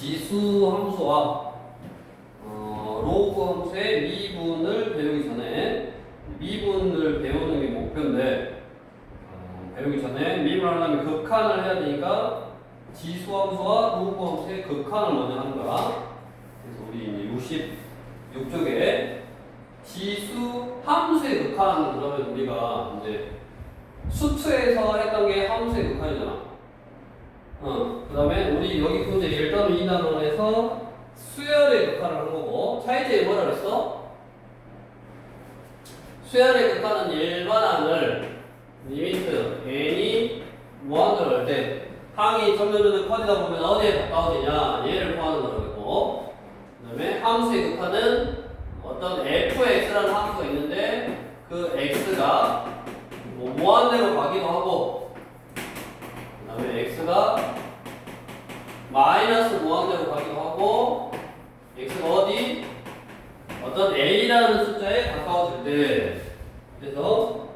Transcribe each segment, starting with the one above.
지수 함수와 로그 함수의 미분을 배우기 전에 미분을 배우는 게 목표인데 배우기 전에 미분을 하려면 극한을 해야 되니까 지수 함수와 로그 함수의 극한을 먼저 하는 거야. 그래서 우리 이제 66쪽에 지수 함수의 극한 그러면 우리가 이제 수투에서 했던 게 함수의 극한이잖아. 그 다음에 우리 여기 문제 1.2나눠에서 수열의 극한을 하는 거고 차이점이 뭐라 그랬어? 수열의 극한은 일반항을 리미트 n이 무한대로 할 때 항이 점점 커지다 보면 어디에 가까워지냐 얘를 포함하는 거고 그 다음에 함수의 극한은 어떤 fx라는 함수가 있는데 그 x가 뭐 무한대로 가기도 하고 그 다음에 x가 마이너스 무한대로 가기도 하고 x가 어디? 어떤 a라는 숫자에 가까워질 때 그래서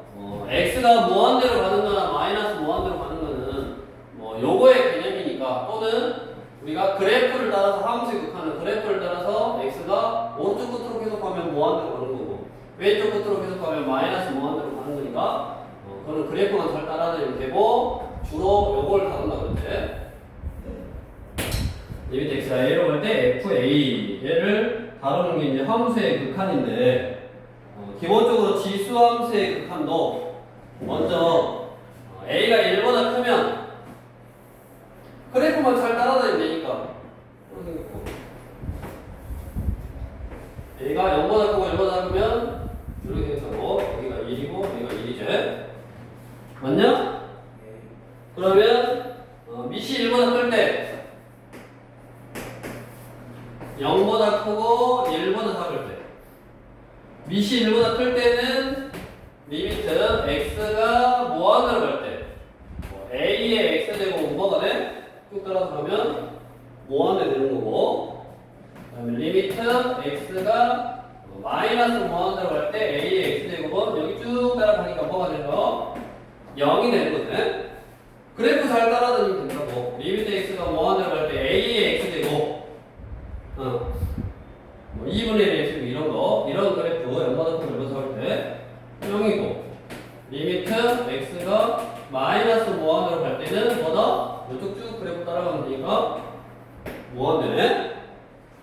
x가 무한대로 가는 거나 마이너스 무한대로 가는 거는 뭐 요거의 개념이니까 또는 우리가 그래프를 따라서 함수의 극한은 그래프를 따라서 x가 오른쪽 끝으로 계속 가면 무한대로 가는 거고 왼쪽 끝으로 계속 가면 마이너스 무한대로 가는 거니까 그거는 그래프만 잘 따라다니면 되고 주로 요걸 다룬다 그랬지. 리미트 x가 a로 갈 때 fa 얘를 다루는 게 이제 함수의 극한인데 기본적으로 지수 함수의 극한도 먼저 a가 1보다 크면 그래프만 잘 따라다니면 되니까 a가 0보다 크고 1보다 작으면 이렇게 생각하고 여기가 1이고 여기가 1이지 맞냐? 그러면 밑이 1보다 클 때 0보다 크고 1보다 작을 때 밑이 1보다 클 때는 리미트 x가 무한으로 갈 때 a의 x제곱은 뭐가 돼? 쭉 따라서 가면 무한대 되는 거고 그 다음에 리미트 x가 마이너스 무한대로 갈 때 a의 x제곱은 여기 쭉 따라가니까 뭐가 되는 거? 0이 되는 거네. 그래프 잘 따라다니면 된다고. 리미트 x가 무한대로 갈 때 a의 x제곱 뭐 2분의 1 x 이런 거 이런 그래프 0보다 크고 1보다 작을 때 0이고 리미트 x가 마이너스 무한대로 갈 때는 뭐다? 이쪽 쭉 그래프 따라가면 되니까 무한대네.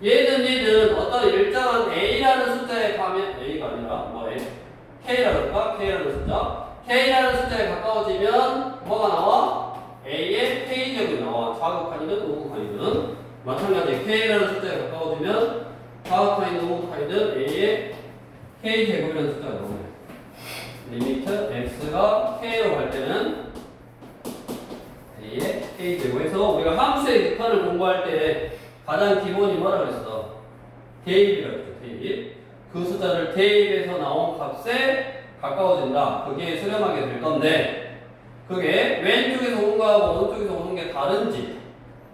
얘는 어떤 일정한 a라는 숫자에 가면 a가 아니라 뭐 k라 그럴까? k라는 숫자 k라는 숫자에 가까워지면 뭐가 나와? a의 k제곱이 나와. 자극한이든 우극한이든 마찬가지 k라는 숫자에 가까워지면 자극한이든 우극한이든 a의 k제곱이라는 숫자가 나오네. 리미트 x가 k로 갈 때는 a의 k제곱에서 우리가 함수의 극한을 공부할 때 가장 기본이 뭐라 그랬어? 대입이라고 했죠. 대입. 그 숫자를 대입에서 나온 값에 가까워진다. 그게 수렴하게 될 건데 그게 왼쪽에서 오는 거하고 오른쪽에서 오는 게 다른지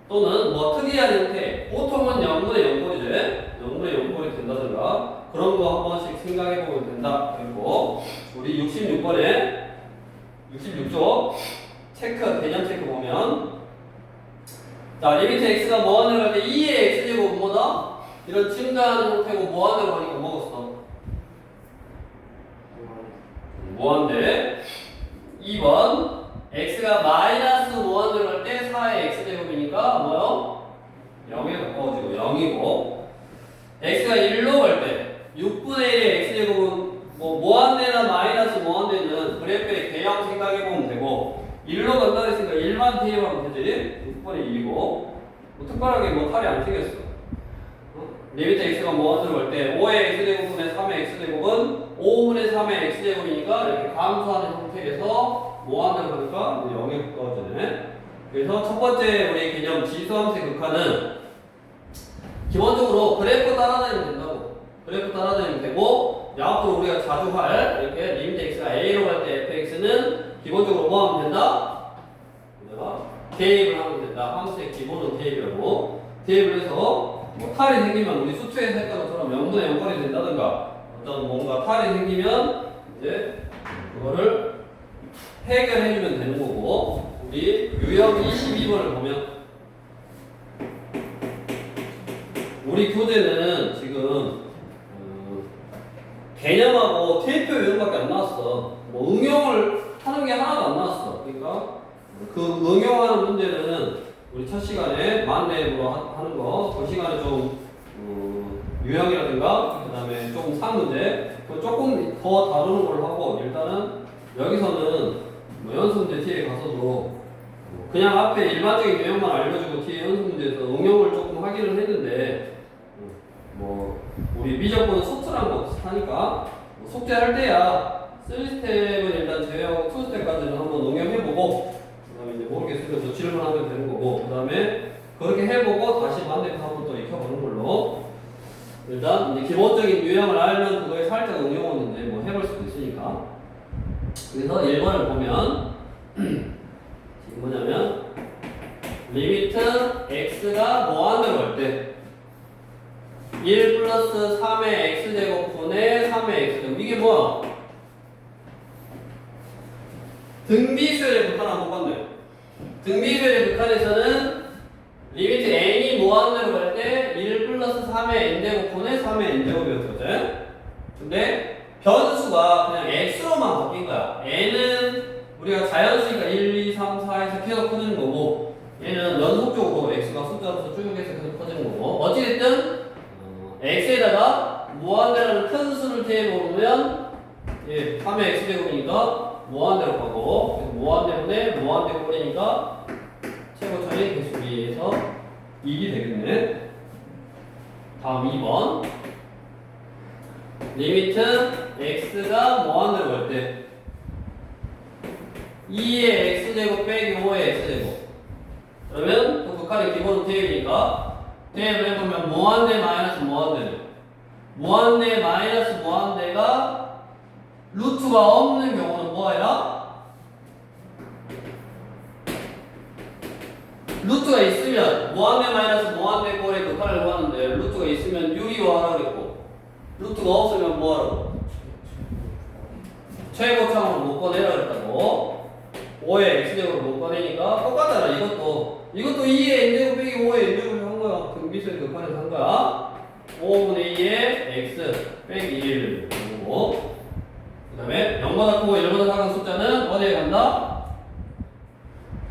또는 뭐 특이한 형태 보통은 0분의 0꼴이지 0분의 0꼴이 된다든가 그런 거 한 번씩 생각해 보면 된다. 그리고 우리 66번에 66쪽 체크 개념 체크 보면 자 리미트 x가 무한대로 갈 때 2의 x제곱은 뭐다? 이런 증가하는 형태고 무한대로 가니까 먹었어. 무한대 2번 x가 마이너스 무한대로 갈 때 4의 x제곱이니까 뭐요? 0에 가까워지고 0이고 x가 1로 갈 때 6분의 1의 x제곱은 뭐 무한대나 마이너스 무한대는 그래프의 개형 생각해보면 되고 1로 간다 했으니까 1만 대입하면 되지 6분의 1이고 뭐 특별하게 뭐 탈이 안 튀겼어. 리미트 x가 무한대로 갈 때 5의 x제곱분의 3의 x제곱은 5분의 3의 x제곱이니까 이렇게 감소하는 형태에서 무한대로 가니까 0에 가까워지네. 그래서 첫 번째 우리 개념 지수함수의 극한은 기본적으로 그래프 따라다니면 된다고. 그래프 따라다니면 되고 앞으로 우리가 자주 할 이렇게 리미트 x가 a로 갈 때 fx는 기본적으로 뭐 하면 된다? 대입을 하면 된다. 함수의 기본은 대입이라고. 대입을 해서 뭐 탈이 생기면 우리 수투에서 했던 것처럼 0분의 0꼴이 된다든가 어떤 뭔가 탈이 생기면 이제 그거를 해결해주면 되는 거고 우리 유형 22번을 보면 우리 교재는 지금 개념하고 대표 요령밖에 안 나왔어. 뭐 응용을 하는 게 하나도 안 나왔어. 그러니까 그 응용하는 문제는 우리 첫 시간에 만렙으로 하는 거, 그 시간에 좀 유형이라든가 그 다음에 조금 사문제 조금 더 다루는 걸로 하고, 일단은 여기서는 뭐 연습 문제 뒤에 가서도 그냥 앞에 일반적인 유형만 알려주고 뒤에 연습 문제에서 응용을 조금 하기는 했는데, 뭐 우리 미적분 속수라는 거 비슷하니까 뭐 숙제할 때야 3스텝은 일단 제외하고 2스텝까지는 한번 응용해보고, 그 다음에 이제 모르겠으면 또 질문하면 되는 거고, 그 다음에 그렇게 해보고 다시 만렙 한번 또 익혀보는 걸로. 일단 이제 기본적인 유형을 알면 그거에 살짝 응용하는데 뭐 해볼 수도 있으니까. 그래서 1번을 보면 지금 뭐냐면 리미트 x가 무한대로 갈 때 1 플러스 3의 x제곱분의 3의 x제곱, 이게 뭐야? 등비수열의 극한 한번 봤네. 등비수열의 극한에서는 리미트 n이 무한대로 갈 때 1 플러스 3의 n제곱분의 3의 n제곱이었거든. 근데 변수가 그냥 x로만 바뀐 거야. n은 우리가 자연수니까 1, 2, 3, 4에서 계속 커지는 거고, 얘는 연속적으로 x가 숫자로서 쭉 해서 계속 커지는 거고, 어찌됐든 x에다가 무한대라는 큰 수를 대입해보면 3의 x제곱이니까 무한대로 가고, 그래서 무한대분의 무한대 꼴이니까 최고차의 개수비에서 1이 되겠네. 다음 2번. 리미트 x가 무한대로 갈 때 2의 x제곱 빼기 5의 x제곱. 그러면 그 극한의 기본은 대입이니까 대입을 해보면 무한대 마이너스 무한대는, 무한대 마이너스 무한대가 루트가 없는 경우는 뭐해라? 루트가 있으면 무한대 마이너스 무한대 꼴의 극한을 구하는데, 루트가 있으면 유리화하라 그랬고, 루트가 없으면 뭐하라고? 최고참으로 묶어내라 그랬다고. 5의 x제곱으로 묶어내니까 똑같잖아. 이것도 2의 n제곱 빼기 5의 n제곱을 한 거야. 등비수의 극한에서 한 거야. 5분의 2의 x 빼기 1 그리고 그 다음에 0보다 크고 1보다 작은 숫자는 어디에 간다?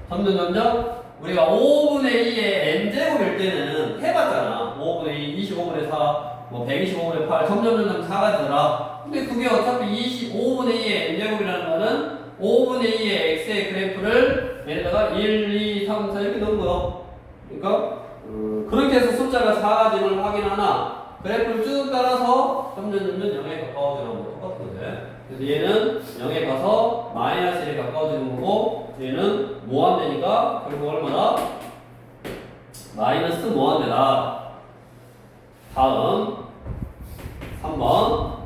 점점 우리가 5분의 2의 n제곱일 때는 해봤잖아. 5분의 2, 25분의 4, 뭐 125분의 8 점점 작아지더라. 근데 그게 어차피 5분의 2의 n제곱이라는 거는 5분의 2의 x의 그래프를 얘네다가 1, 2, 3, 4 이렇게 넣은 거야. 그러니까 그렇게 해서 숫자가 작아짐을 확인하나, 그래프를 쭉 따라서 점점 0에 가까워지는 거 똑같은데, 그래서 얘는 0에 가서 마이너스 1에 가까워지는 거고, 얘는 무한대니까 결국 얼마다? 마이너스 무한대다. 다음 3번.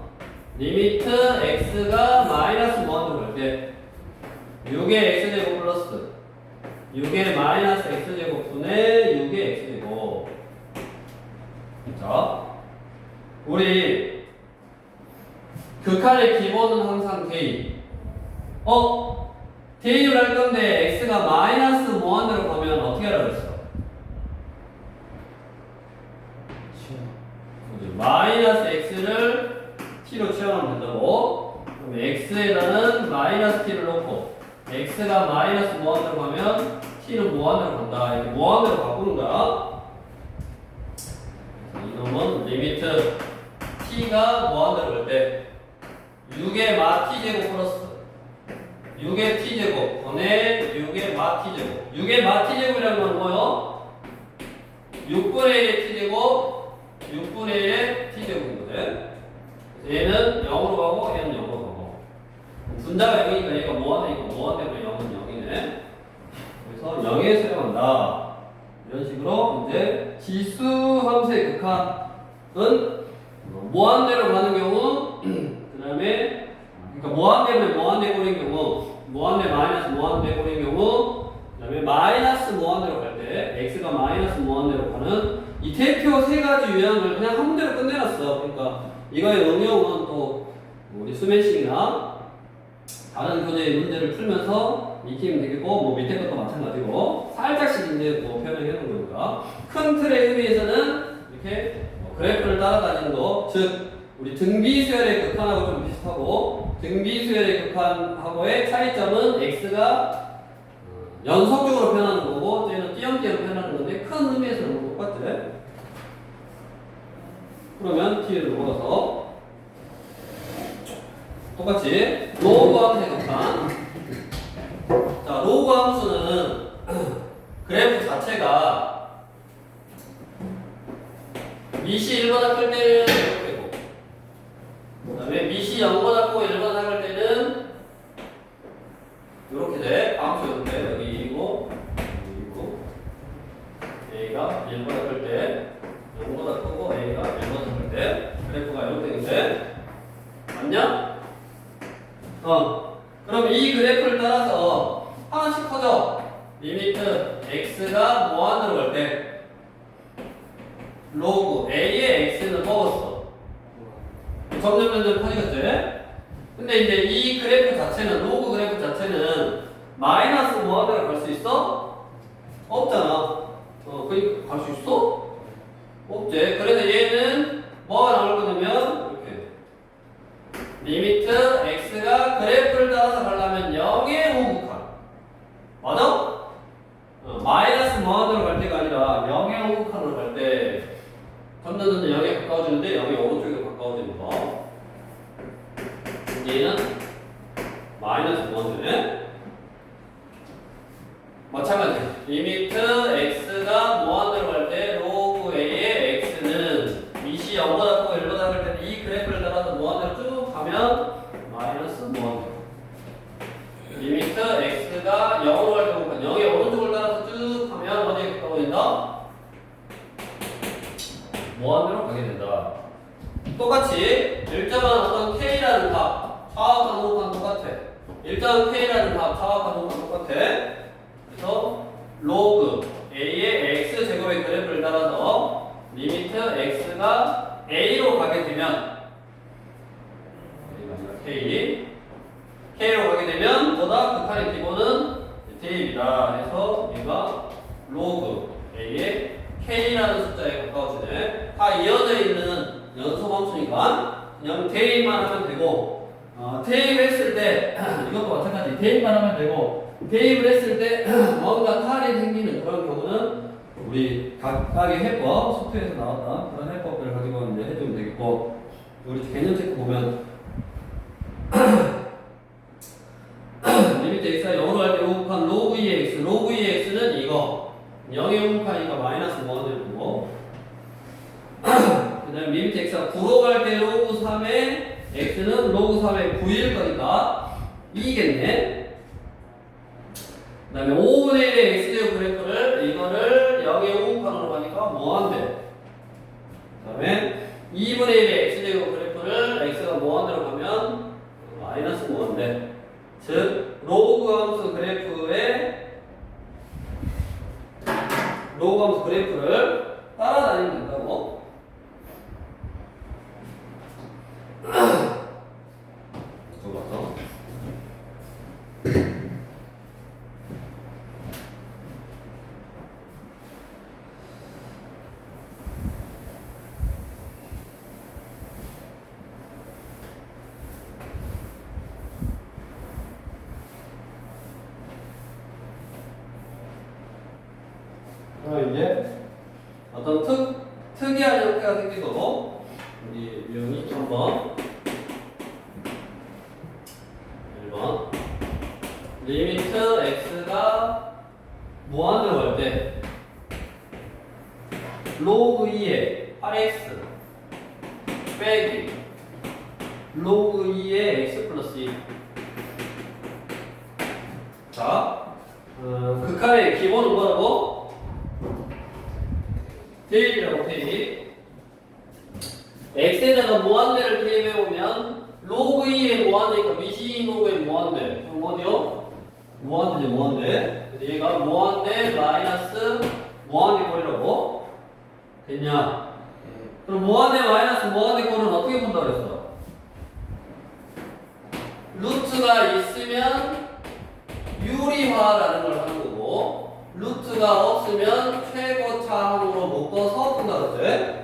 리미트 x가 마이너스 무한대로 갈 때 6의 x제곱 플러스 6의 마이너스 x제곱분의 6의 x제곱. 자, 우리 극한의 기본은 항상 대입. 대입을 할 건데 x가 마이너스 무한대로 가면 어떻게 하라고 했어? 마이너스 x를 t로 채워놓으면 된다고. 그럼 x에다는 마이너스 t를 넣고, x가 마이너스 무한대로 가면 t는 무한대로 간다. 이렇게 무한대로 바꾸는 거야. 이놈은 리미트 t가 무한대로 갈 때 6의 마 t제곱 플러스 6의 t제곱 분의 6의 마 t제곱. 6의 마 t제곱이라는 건 뭐요? 6분의 1의 t제곱 6분의 1의 t제곱인 거지. 얘는 0으로 가고 얘는 0으로 가고, 분자가 0이니까 얘가 무한대니까 무한대면 0은 0이네. 그래서 0에 수렴한다. 이런 식으로 이제 지수 함수의 극한은 무한대로 가는 경우, 그 다음에 그러니까 무한대면 무한대 꼴인 경우, 무한대 마이너스 무한대 꼴인 경우, 그 다음에 마이너스 무한대로 갈 때 x가 마이너스 무한대로 가는 이 대표 세 가지 유형을 그냥 한 문제로 끝내놨어. 그러니까 이거의 응용은 또 우리 수면식이나 다른 교재의 문제를 풀면서 익히면 되겠고, 뭐 밑에 것도 마찬가지고 살짝씩 이제 뭐 표현을 해놓은 거니까 큰 틀의 의미에서는 이렇게 그래프를 따라다니는 거, 즉 우리 등비수열의 극한하고 좀 비슷하고 등비수열의 극한하고의 차이점은 x가 연속적으로 변하는 거고 쟤는 띄엄띄엄 변하는 건데 큰 의미에서는 똑같지? 그러면 t를 먹어서 똑같이 로그 함수의 극한. 자, 로그 함수는 그래프 자체가 미시 1보다 클 때는 이렇게 되고 그 다음에 미시 0보다 크고 1보다 작을 때는 이렇게 돼. 함수였는데 여기고 여기고 A가 1보다 클 때 0보다 크고 A가 1보다 작을 때 그래프가 이렇게 되는데 맞냐? 그럼 이 그래프를 따라서 하나씩 커져. 리미트 x가 무한으로 갈 때 로그 a의 x는 먹었어. 점점 커지겠지? 근데 이제 이 그래프 자체는 로그 그래프 자체는 마이너스 무한으로 갈 수 있어? 없잖아. 그러니까 갈 수 있어? 없지. 그래서 얘는 뭐가 나올 거냐면 이렇게 리미트 x가 그래프를 따라서 가려면 0의 호극한. 맞아? 마이너스 무한으로 갈 때가 아니라 0의 호극한으로 갈 때 점점 0에 가까워지는데 0의 오른쪽에 가까워지는 거. 얘는 마이너스 무한이네. 마찬가지. 리미트 x가 무한으로 갈 때 로그 a의 x는 미시 0보다 크고 1보다 작을 때는 이 그래프를 따라서 무한으로 쭉 가면 마이너스 무한. 리미트 x가 0으로 갈 때보니까 0의 오른쪽을 따라서 쭉 가면 어디에 가까워진다? 무한으로 가게 된다. 똑같이 일정한 어떤 k라는 값, 차와 간혹한 똑같아. 일정한 k라는 값, 차와 간혹한 똑같아. 그래서 로그 a의 x 제곱의 그래프를 따라서 리미트 x가 a로 가게 되면 k로 가게 되면 보다 극한의 기본은 대입이다. 해서 얘가 로그 a의 k라는 숫자에 가까워지네. 다 이어져 있는 연속 함수니까 그냥 대입만 하면 되고 대입했을 때 이것도 마찬가지 대입만 하면 되고 대입을 했을 때 뭔가 탈이 생기는 그런 경우는 우리 각각의 해법 소프트에서 나왔다 그런 해법을 가지고 이제 해주면 되겠고 우리 개념 체크 보면 리미트 x가 0으로 할 때 호흡한 로그 2의 x 로그 2의 x는 이거 0에 호흡하니까 마이너스 1을 보고 그 다음에 리미트 x가 9로 갈 때 로그 3의 x는 로그 3의 9일 거니까 2겠네. 그 다음에 5분의 1의 x제곱 그래프를 이거를 0의 호흡한으로 가니까 무한대. 그 다음에 2분의 1의 x제곱 그래프를 x가 무한대로 가면 마이너스 무한대. 즉 로그 함수 그래프의 로그 함수 그래프를 따라다니면 된다고. 좋았어. 그럼 이제 어떤 특이한 형태가 생긴 거고 우리 유형이 1번 리미트 x가 무한으로 갈 때 로그 2의 8x 빼기 로그 2의 x 플러스 2. 자, 극한의 기본은 뭐라고? 대입이라고. 대입. x에다가 무한대를 대입해보면 로그 2의 무한대니까 미시 로그의 무한대. 그럼 어디요? 무한대지 무한대. 그래서 얘가 무한대 마이너스 무한대 꼴이라고 됐냐? 그럼 무한대 마이너스 무한대 꼴은 어떻게 본다 그랬어? 루트가 있으면 유리화라는 걸 하는 거고 루트가 없으면 최고차항으로 묶어서 푼다 그랬지?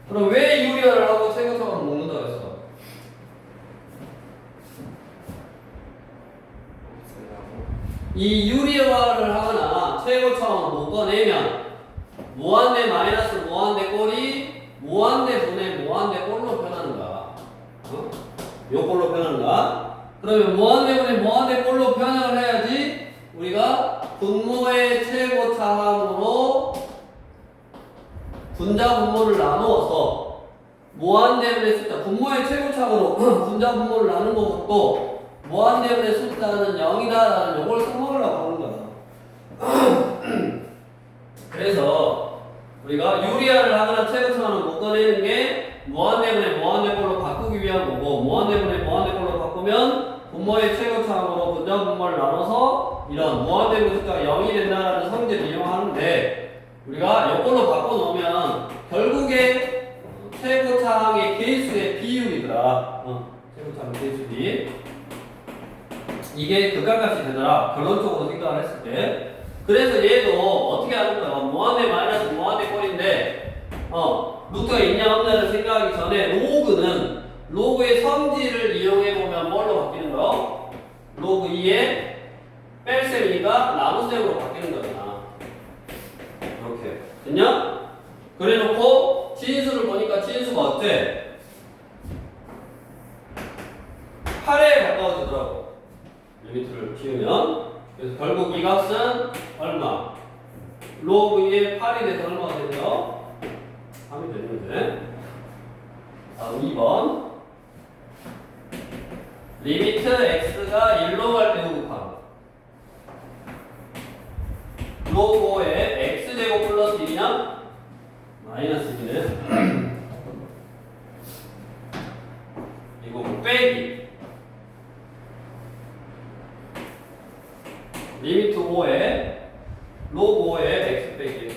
그럼 왜 유리화를 하고 최고차원을 묶는다고 했어? 이 유리화를 하거나 최고차원을 묶어내면 무한대 마이너스 무한대 꼴이 무한대 분의 무한대 꼴로 변하는가? 어? 요 꼴로 변하는가? 그러면 무한대 분의 무한대 꼴로 변형을 해야지 우리가 분모의 최고차항으로 분자 분모를 나누어서 무한대분의 숫자 분모의 최고차항으로 분자 분모를 나누는 것도 무한대분의 숫자는 0이다라는 요걸 써먹으려고 하는 거야. 그래서 우리가 유리화를 하거나 최고차항을 묶어내는 게 무한대분의 무한대꼴로 바꾸기 위한 거고 무한대분의 무한대꼴로 바꾸면 분모의 최고차항으로 분자 분모를 나눠서 이런 무한대분의 숫자가 0이 된다는 성질을 이용하는데 우리가 이걸로 바꿔놓으면 결국에 최고차항의 개수의 비율이더라. 최고차항의 개수 비 이게 극한값이 되더라. 결론적으로 생각을 했을 때. 그래서 얘도 어떻게 하는 거야? 무한대 마이너스 무한대 꼴인데 루트가 있냐 없냐를 생각하기 전에 로그는 로그의 성질을 이용해보면 뭘로 바뀌는 거야? 로그 2에 뺄셈이니까 나눗셈으로 바뀌는 거잖아. 이렇게 됐냐? 그래놓고 진수를 보니까 진수가 어때? 8에 가까워지더라고. 리미트를 키우면. 그래서 결국 이 값은 얼마? 로그 2에 8이 돼서 얼마가 되죠? 3이 되는데. 다음 2번. 리미트 x가 1로 갈 때 호흡함. 로그 5에 x제곱 플러스 1이냐? 마이너스 1이네. 이거 빼기. 리미트 5에 로그 5에 x 빼기.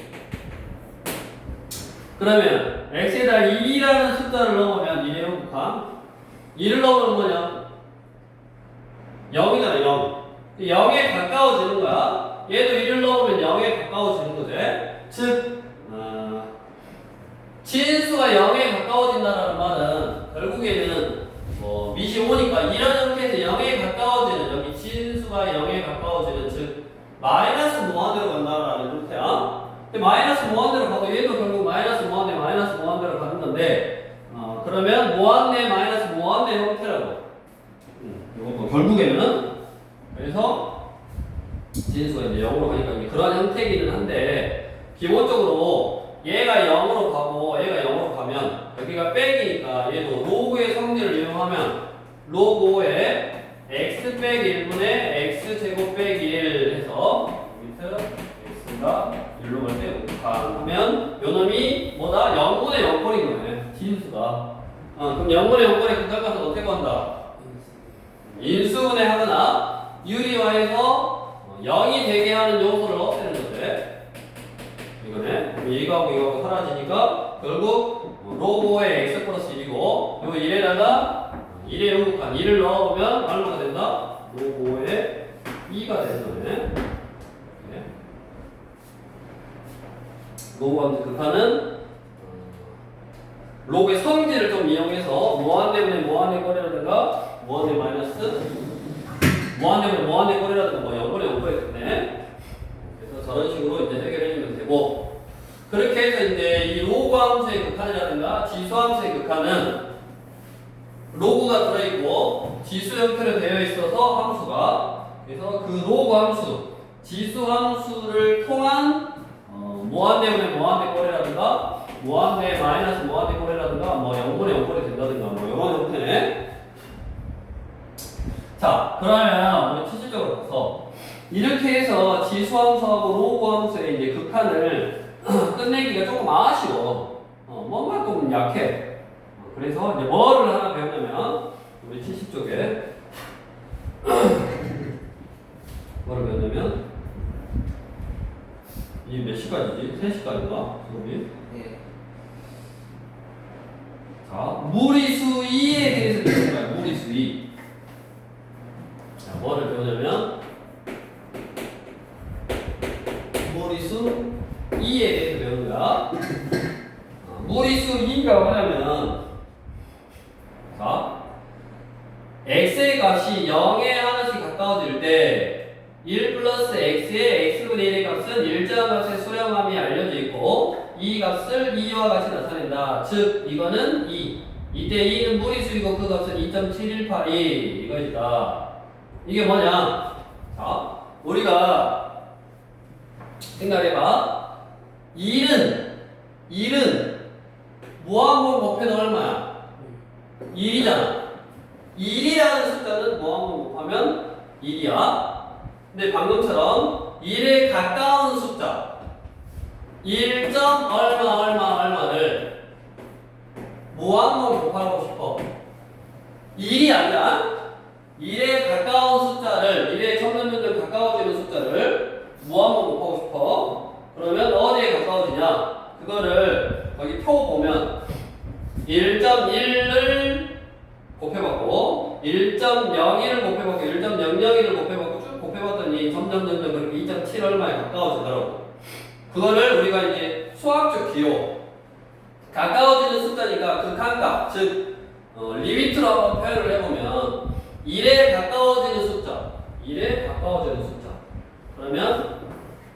그러면 x에다 2라는 숫자를 넣으면 2의 호흡함. 2를 넣으면 뭐냐? 0이잖아 0. 0에 가까워지는 거야. 얘도 1을 넣으면 0에 가까워지는 거지. 즉 진수가 0에 가까워진다는 말은 결국에는 밑이 오니까 이런 형태에서 0에 가까워지는 여기 진수가 0에 가까워지는 즉 마이너스 무한대로 간다라는 형태야. 근데 마이너스 무한대로 가도 얘도 결국 마이너스 무한대로 가는 건데 그러면 무한대 마이너스 무한대 형태라고. 이것도 결국에는 그래서 진수가 이제 0으로 가니까 이제 그런 형태이기는 한데 기본적으로 얘가 0으로 가고 얘가 0으로 가면 여기가 빼기니까 얘도 로그의 성질을 이용하면 로그 5에 x 빼기 1분의 x 제곱 빼기 1 해서 밑에 x가 1로 갈 때 하면 요놈이 뭐다? 0분의 0꼴인 거네. 진수가. 그럼 0분의 0꼴의 극한값은 어떻게 구한다? 인수분해 하거나 유리화해서 0이 되게 하는 요소를 없애는 거지. 이거네. 이거하고 사라지니까 결국 로그 5의 x 플러스 1이고 요 1에다가 1의 요극한 1을 넣어보면 얼마가 된다? 로그 5의 2가 되는 거네. 네. 로그 극한은 로그의 성질을 좀 이용해서 무한대분의 무한대 꼴이라든가 무한대 마이너스 무한대분의 무한대 꼴이라든가 뭐 0분의 5꼴이 됐네. 그래서 저런 식으로 이제 해결해주면 되고 그렇게 해서 이제 이 로그 함수의 극한이라든가 지수 함수의 극한은 로그가 들어있고 지수 형태로 되어 있어서 함수가 그래서 그 로그 함수 지수 함수를 통한 무한대분의 무한대 꼴이라든가 무한대 마이너스 무한대 꼴이라든가 뭐 0분의 0꼴이 된다든가 뭐 이런 형태네. 자 그러면 우리 실질적으로 봐서 이렇게 해서 지수 함수하고 로그 함수의 이제 극한을 끝내기가 조금 아쉬워. 뭔가 좀 약해. 그래서 이제 뭐를 하나 배우냐면 우리 70쪽에 뭐를 배우냐면 이게 몇 시까지지? 3시까지인가? 수업이? 네. 자, 무리수 2에 대해서 배우는 거야. 무리수 2. 자, 뭐를 배우냐면 무리수 2에 대해서 배우는 거야. 무리수 2가 뭐냐면 자 x의 값이 0에 하나씩 가까워질 때 1 플러스 x의 x분의 1의 값은 일정한 값의 수렴함이 알려져 있고 이 값을 2와 같이 나타낸다. 즉 이거는 2. 이때 2는 무리수이고 그 값은 2.718이 이것이다. 이게 뭐냐? 자, 우리가 생각해봐. 1은 무한번 곱해도 얼마야? 1이잖아. 1이라는 숫자는 무한번 곱하면 1이야. 근데 방금처럼 1에 가까운 숫자 1. 얼마를 무한번 곱하고 싶어. 1이 아니라 1에 가까운 숫자를 1에 점점 가까워지는 숫자를 무한번 곱하고 싶어. 그러면 어디에 가까워지냐? 그거를 여기 표 보면 1.1을 곱해봤고 1.01을 곱해봤고 1.001을 곱해봤고 쭉 곱해봤더니 점점 그렇게 2.7 얼마에 가까워지더라고. 그거를 우리가 이제 수학적 기호 가까워지는 숫자니까 극한값 즉 리미트로 한번 표현을 해보면 1에 가까워지는 숫자 그러면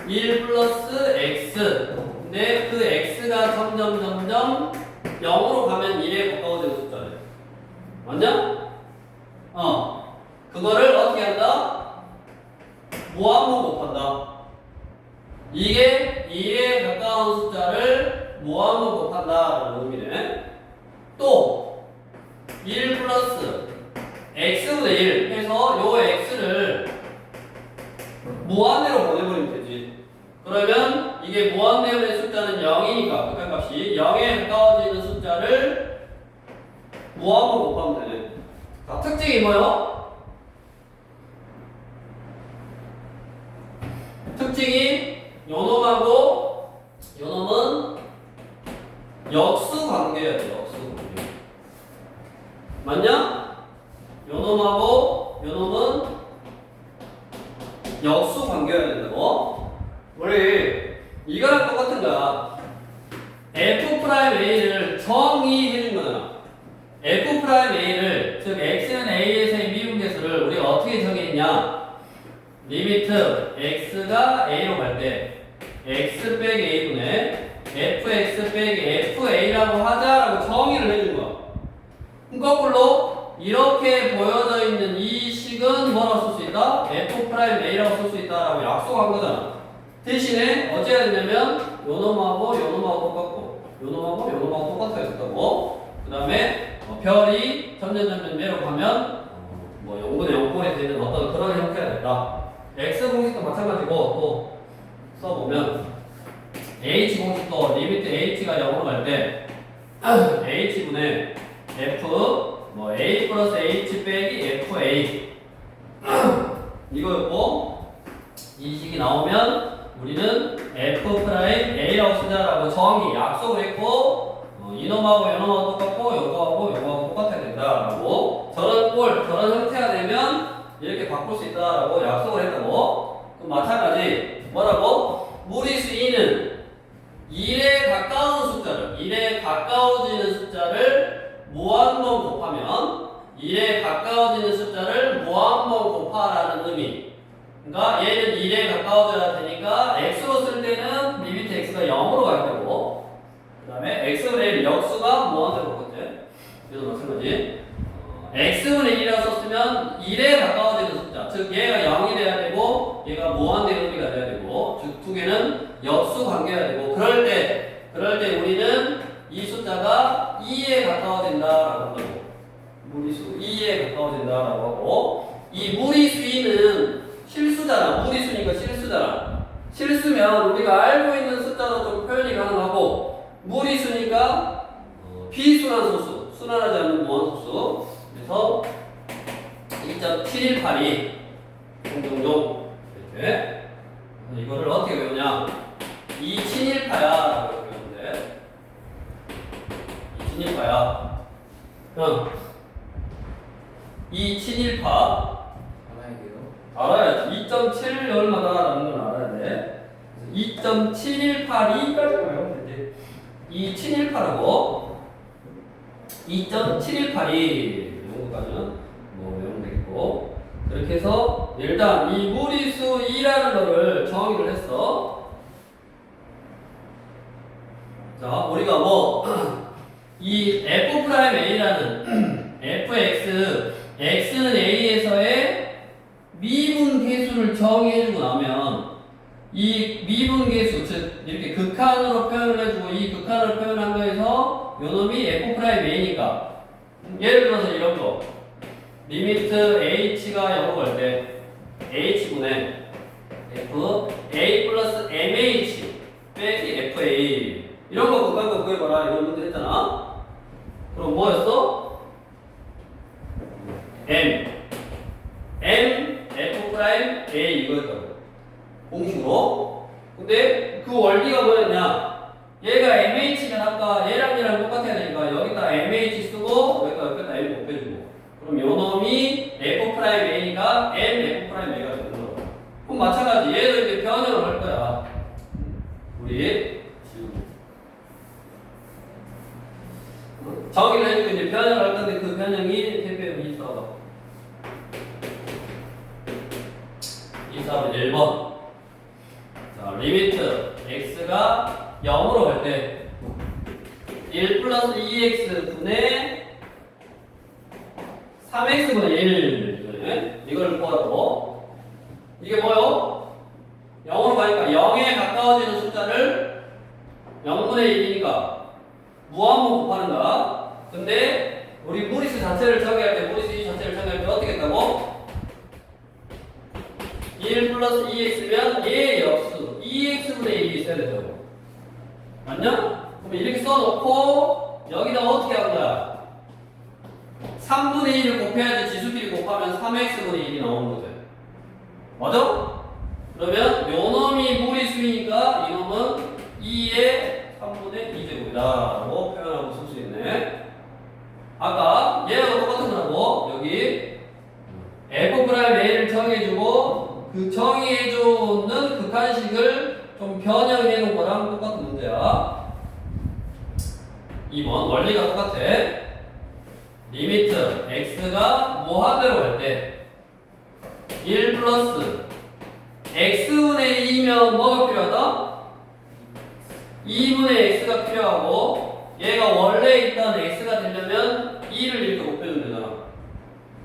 1 플러스 x 근데 그 x가 점점 0으로 가면 1에 가까워지는 숫자래. 맞냐? 그거를 어떻게 한다? 무한번 곱한다. 이게 1에 가까운 숫자를 무한번 곱한다라는 의미네. 또 1 플러스 x분의 1 해서 요 x를 무한대로 보내버리면 되지. 그러면 이게 무한대의 숫자는 0이니까 극한값이 0에 가까워지는 숫자를 무한번 곱하면 되네. 자, 특징이 뭐요? 특징이 요놈하고 요놈은 역수 관계야 돼. 역수 관계. 맞냐? 요놈하고 요놈은 역수 관계여야 된다고. 우리 이거랑 똑같은 거야. F'A를 정의해 준 거잖아. F'A를 즉 x는 a에서의 미분계수를 우리가 어떻게 정의했냐? 리미트 x가 a로 갈 때 x 빼기 a분의 fx 빼기 fa라고 하자라고 정의를 해준 거야. 그럼 거꾸로 이렇게 보여져 있는 이 식은 뭐라고 쓸 수 있다? F'A라고 쓸 수 있다라고 약속한 거잖아. 대신에 어찌해야 되냐면 요놈하고 요놈하고 똑같고 요놈하고 똑같아 있었다고. 그 다음에 별이 점점 내려가면 뭐 0분의 0분이 되는 어떤 그런 형태가 됐다. x 공식도 마찬가지고 또 써보면 h 공식도 리미트 h가 0으로 갈 때 h분의 f 뭐 a 플러스 h 빼기 fa 이거였고 이 식이 나오면 우리는 F'A라고 쓰자라고 정의 약속을 했고 이놈하고 이놈하고 똑같고 요거하고 똑같아야 된다라고 저런 형태가 되면 이렇게 바꿀 수 있다라고 약속을 했다고. 그럼 마찬가지 뭐라고? 무리수 2는 1에 가까운 숫자를 1에 가까워지는 숫자를 무한번 곱하면 1에 가까워지는 숫자를 무한번 곱하라는 의미. 그러니까 얘는 1에 가까워져야 되니까 x로 쓸 때는 리미트 x가 0으로 갈 거고 그 다음에 x분의 1 역수가 무한대로 곱겠지. 그래서 마찬가지 x분의 1이라고 썼으면 1에 가까워지는 숫자 즉 얘가 0이 돼야 되고 얘가 무한대 의미가 돼야 되고 즉 두 개는 역수 관계가 되고 그럴 때 우리는 이 숫자가 2에 가까워진다라고 한다고. 무리수 2에 가까워진다라고 하고 이 무리수 2는 실수잖아. 무리수니까 실수잖아. 실수면 우리가 알고 있는 숫자로 좀 표현이 가능하고 무리수니까 비순환 소수, 순환하지 않는 무한소수. 그래서 2.718이 종종종 이렇게 이거를 어떻게 배우냐? 2친일파야 라고 배우는데 2친일파야. 2친일파 알아야지. 2.7 얼마다라는 걸 알아야 돼. 2.718까지 배우면 되지. 2.718하고 2.718이 정도까지는 뭐 외우면 되겠고, 이렇게 해서 일단 이 무리수 2라는 거를 정의를 했어. 자, 우리가 뭐 이 F'A라는 fx, x는 a에서의 미분 계수를 정의해주고 나면 이 미분 계수, 즉 이렇게 극한으로 표현을 해주고 이 극한으로 표현한 거에서 요놈이 F'A니까 예를 들어서 이런 거 리미트 h가 0으로 갈 때 h분의 f a 플러스 mh 빼기 fa 이런 거 극한거 구해봐라 이런 문제 했잖아. 그럼 뭐였어? m f 프라임 a 이거였다고 공식으로. 근데 그 원리가 뭐였냐? 얘가 mh면 아까 얘랑 얘랑 똑같아야 되니까 여기다 mh 쓰고 여기다 m 곱해주고, 그럼 요놈이 f 프라임 a니까 m f 프라임 a가 되는 거야. 그럼 마찬가지 얘도 이제 변형을 할 거야. 우리 정의를 해주고 이제 변형을 할 건데 그 변형이 대표형이 있어. 1번. 자, 리미트 x가 0으로 갈 때 1 플러스 2x 분의 3x분의 1 이걸 구하라고. 이게 뭐요? 0으로 가니까 0에 가까워지는 숫자를 0분의 1이니까 무한번 곱하는 거야. 근데 우리 무리수 자체를 정의할 때 무리수 자체를 정의할 때 어떻게 했다고? 1 플러스 2x면 얘의 역수 2x분의 1이 있어야 되죠. 맞냐? 그럼 이렇게 써놓고 여기다 어떻게 하는 거야? 3분의 1을 곱해야지 지수끼리 곱하면 3x분의 1이 나오는 거죠. 맞아? 그러면 요놈이 무리수이니까 이놈은 2의 3분의 2제곱이다 라고 표현하고 쓸 수 있네. 아까 얘하고 똑같은 거라고. 여기 F'A를 정해주고 그 정의해주는 극한식을 좀 변형해 놓은 거랑 똑같은 문제야. 2번 원리가 똑같아. 리미트 x가 무한대로 갈 때 1 플러스 x분의 2면 뭐가 필요하다? 2분의 x가 필요하고 얘가 원래 있던 x가 되려면 2를 이렇게 곱해주면 되잖아.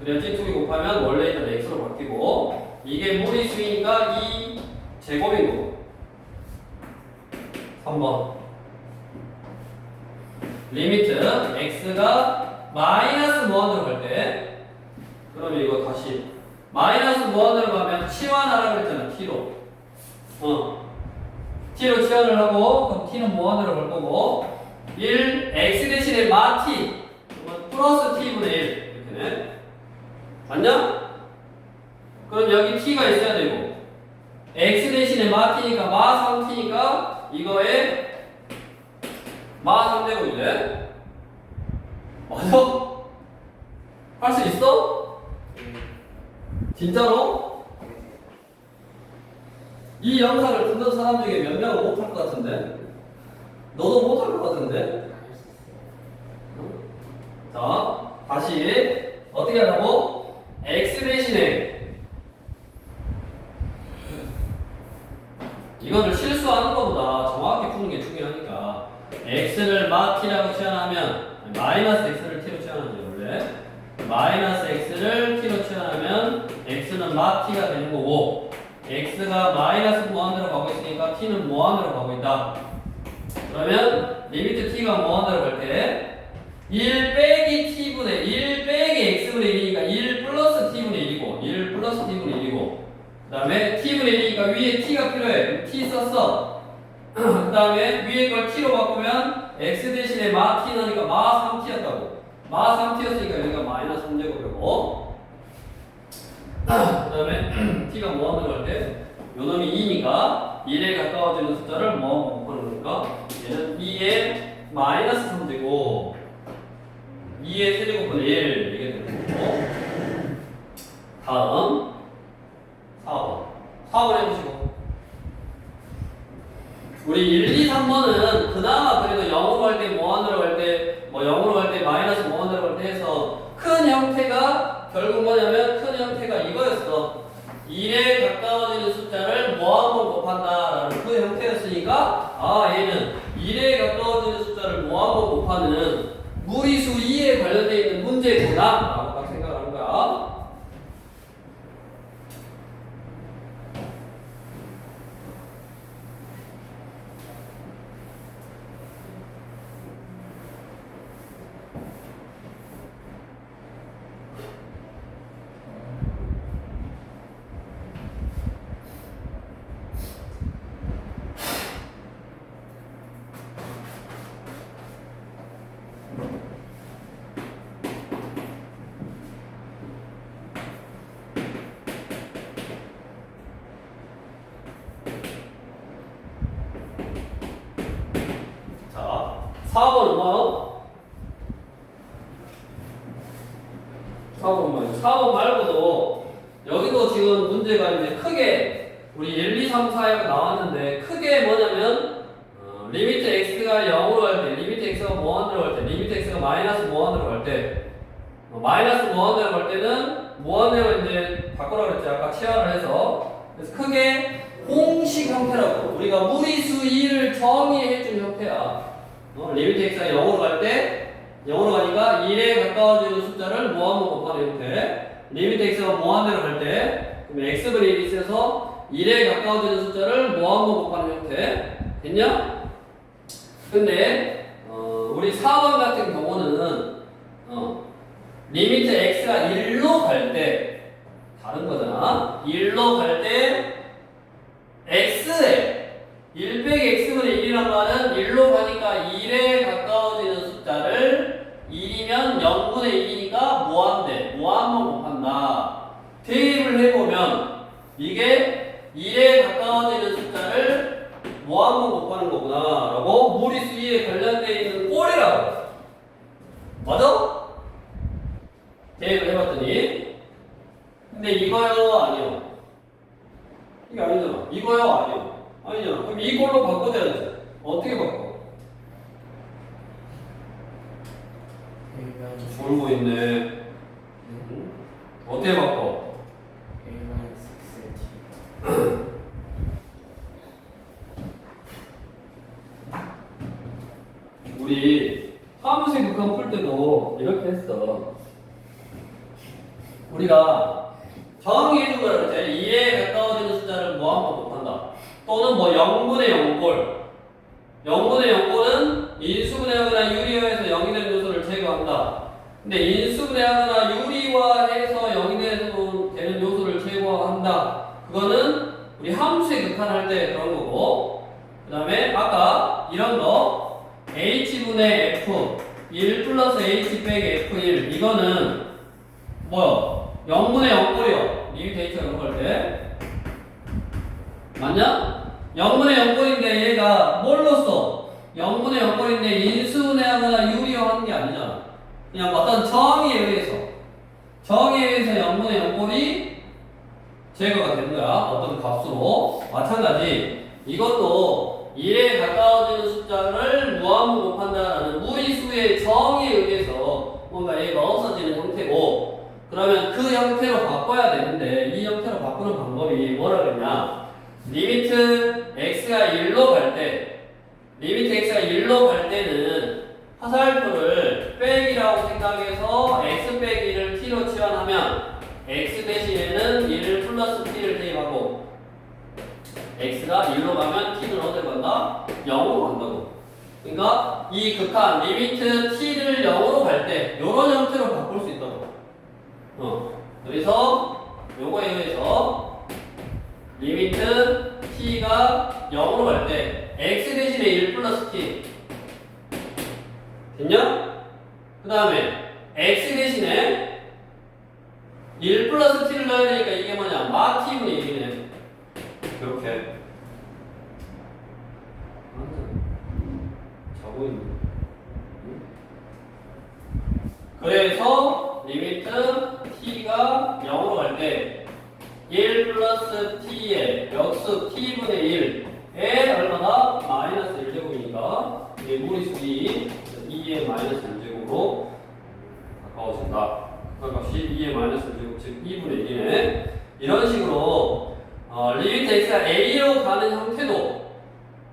그래야지 2개 곱하면 원래 있던 x로 바뀌고 이게 무리수이니까 2 제곱인 거고. 3번 리미트 x가 마이너스 무한대로 갈 때 그러면 이거 다시 마이너스 무한대로 가면 치환하라고 했잖아. t로 t로 치환을 하고 그럼 t는 무한대로 갈 거고 1 x 대신에 마 t 플러스 t분의 1 이렇게 네. 맞냐? 그럼 여기 t가 있어야 되고 x 대신에 마 t니까 마 3t니까 이거에 마 3제곱이네. 맞아? 할 수 있어? 진짜로? 이 영상을 듣는 사람 중에 몇 명은 못할 것 같은데? 너도 못할 것 같은데? 자, 다시 어떻게 하라고? x 대신에 이거를 실수하는 것보다 정확히 푸는 게 중요하니까 x를 마 t라고 치환하면 마이너스 x를 t로 치환하죠. 원래 마이너스 x를 t로 치환하면 x는 마 t가 되는 거고 x가 마이너스 무한대로 가고 있으니까 t는 무한대로 가고 있다. 그러면 리미트 t가 무한대로 갈 때 1 빼기 t분의 1 빼기 x분의 1이니까 1 플러스 t분의 1이고 1 플러스 t분의 1이고 그 다음에 t분의 1이니까 위에 t가 필요해. t 썼어. 그 다음에 위에 걸 t로 바꾸면 x 대신에 마 t 나니까 마 3t였다고. 마 3t였으니까 여기가 마이너스 3제곱이고 그 다음에 t가 무한대로 갈 때 요놈이 2니까 1에 가까워지는 숫자를 무한으로 곱하는 거니까 얘는 2에 마이너스 3제곱 2의 세제곱분의 1 이게 되는 거고 다음 4번 해보시고 우리 1, 2, 3번은 그나마 그래도 0으로 모함을 곱하는 무리수 2에 관련되어 있는 문제구나 라고 딱 생각을 하는 거야. 자, 4번은 뭐요? 4번 말고도 여기도 지금 문제가 이제 크게 우리 1, 2, 3, 4에 나왔는데 크게 뭐냐면 리미트 x가 0으로 갈 때, 리미트 x가 무한대로 갈 때, 리미트 x가 마이너스 무한대로 갈 때, 마이너스 무한대로 갈 때는 무한대로 이제 바꾸라고 그랬지 아까 치환을 해서. 그래서 크게 공식 형태라고 우리가 무리수 2를 정의해 준 형태야. 리미트 x가 0으로 갈 때 0으로 가니까 1에 가까워지는 숫자를 무한으로 곱하는 형태. 리미트 x가 무한대로 갈 때 그럼 x분의 1이 있어서 1에 가까워지는 숫자를 무한으로 곱하는 형태. 됐냐? 근데 우리 4번 같은 경우는 리미트 x가 1로 갈 때 다른 거잖아. 1로 갈 때 x에 1 빼기 x분의 1이란 말은 1로 가니까 1에 가까워지는 숫자를 1이면 0분의 1이니까 무한만 곱한다. 대입을 해보면 이게 1에 가까워지는 숫자를 무한만 곱하는 거구나 라고 무리수 2에 관련되어 있는 꼴이라고. 맞아? 대입을 해봤더니 근데 이거요 아니요? 이게 아니잖아. 이거요 아니요? 아니잖아. 그럼 이걸로 바꿔줘야지. 어떻게 바꿔? 졸고 있네. 어떻게 바꿔? 우리 함수의 극한 풀 때도 이렇게 했어. 우리가 정의해준 거라 그랬지. 2에 가까워지는 숫자를 무한번 곱한다. 또는 뭐 0분의 0꼴. 0분의 0꼴은 인수분해하거나 유리화해서 0이 되는 요소를 제거한다. 근데 인수분해하거나 유리화해서 0이 되는 요소를 제거한다. 그거는 우리 함수의 극한할 때 그런 거고. 그 다음에 아까 이런 거 h분의 f 1 플러스 h 빼기 f1 이거는 뭐야? 0분의 0꼴이요. 리미트 h가 0꼴 때 맞냐? 0분의 0꼴인데 얘가 뭘로써 0분의 0꼴인데 인수분해하거나 유리화하는 게 아니잖아. 그냥 어떤 정의에 의해서 0분의 0꼴이 제거가 되는 거야. 어떤 값으로. 마찬가지 이것도 1에 가까워지는 숫자를 무한으로 곱한다라는 무리수의 정의에 의해서 뭔가 얘가 없어지는 형태고, 그러면 그 형태로 바꿔야 되는데 이 형태로 바꾸는 방법이 뭐라 그랬냐? 리미트 x가 1로 갈 때, 리미트 x가 1로 갈 때는 화살표를 빼기라고 생각해서 x 빼기를 t로 치환하면 x 대신에는 1 플러스 t를 대입하고, x가 1로 가면 t는 어디로 간다? 0으로 간다고. 그러니까 이 극한 리미트 t를 0으로 갈 때 이런 형태로 바꿀 수 있다고. 그래서 요거에 의해서 리미트 t가 0으로 갈 때 x 대신에 1 플러스 t 됐냐? 그 다음에 x 대신에 1 플러스 t를 넣어야 되니까 이게 뭐냐? 마 t분의 1이네. 이렇게 자고 있네. 그래서 리미트 t가 0으로 갈 때 1 플러스 t의 역수 t분의 1에 얼마나? 마이너스 1제곱이니까 이게 무리수 2의 마이너스 1제곱으로 가까워진다. 그 값이 2의 마이너스 1제곱, 즉 2분의 1이네. 이런 식으로 리미트 x가 a로 가는 형태도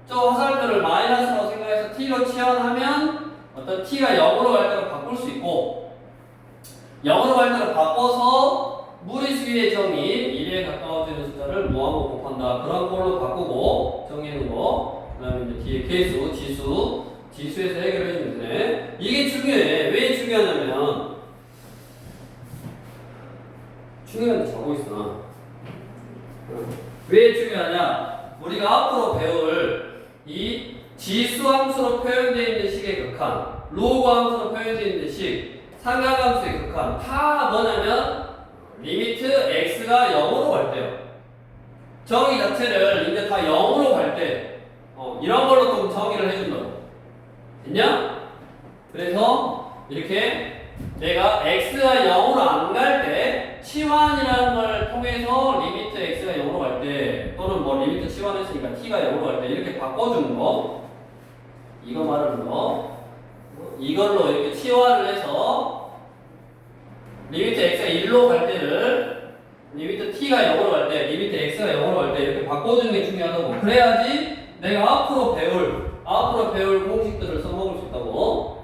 저 화살표를 마이너스라고 생각해서 t로 치환하면 어떤 t가 0으로 갈 때로 바꿀 수 있고 0으로 갈 때로 바꿔서 무리수의 정의 1에 가까워지는 숫자를 무한으로 곱한다. 그런 걸로 바꾸고 정의하는 거. 그 다음에 이제 뒤에 계수, 지수에서 해결해 주면 되네. 이게 중요해. 왜 중요하냐면 중요한데 자고 있어. 왜 중요하냐? 우리가 앞으로 배울 이 지수 함수로 표현되어 있는 식의 극한, 로그 함수로 표현되어 있는 식, 상하함수의 극한 다 뭐냐면 리미트 x가 0으로 갈 때요. 정의 자체를 이제 다 0으로 갈 때 이런 걸로 좀 정의를 해준다고. 됐냐? 그래서 이렇게 내가 x가 0으로 안 갈 때 치환이라는 걸 통해서 리미트 x가 0으로 갈 때 또는 뭐 리미트 치환했으니까 t가 0으로 갈 때 이렇게 바꿔주는 거 이거 말하는 거 이걸로 이렇게 치환을 해서 리미트 x가 1로 갈 때를 리미트 t가 0으로 갈 때 리미트 x가 0으로 갈 때 이렇게 바꿔주는 게 중요하다고. 그래야지 내가 앞으로 배울 공식들을 써먹을 수 있다고.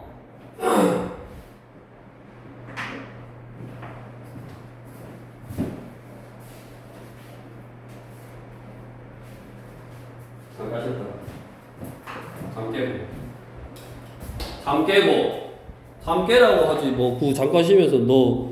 잠깐 쉬었다. 잠 깨고 잠 깨라고 하지 뭐 그 잠깐 쉬면서 너